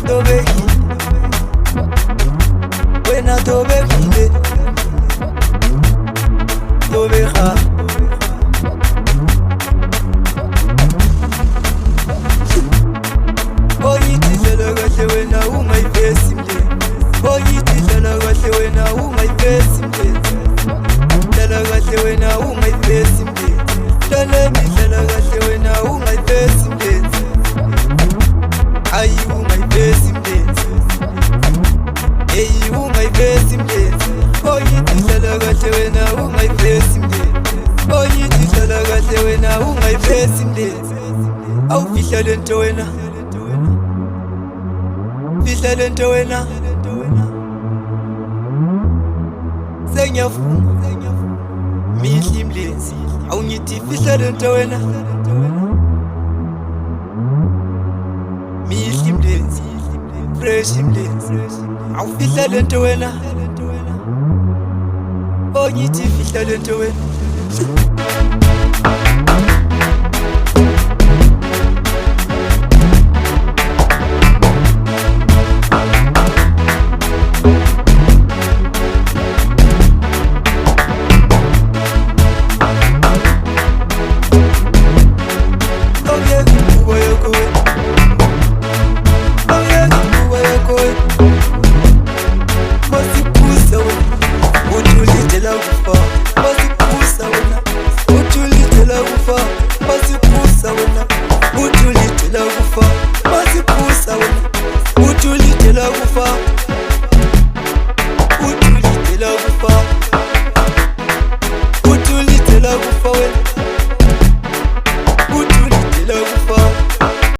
Tobekile, wena tobekile, tobeka. Oyithi dlala kahle wena ungayivesi mlezi. Oyithi dlala kahle wena ungayivesi mlezi. Dlala kahle wena ungayivesi mlezi. Dlala kahle wena ungayivesi mlezi. Ayi ungayivesi mlezi. Eyi ungayivesi mlezi. Oyithi dlala kahle wena ungayivesi mlezi. Oyithi dlala kahle wena ungayivesi mlezi. Awufihla lento wena, fihla lento wena. Sengiyafuna mihli mlezi, awungithi fihla lento wena. Mihli mlezi, fresh mlezi, awufihla lento wena. Ongithi fihla lento wena.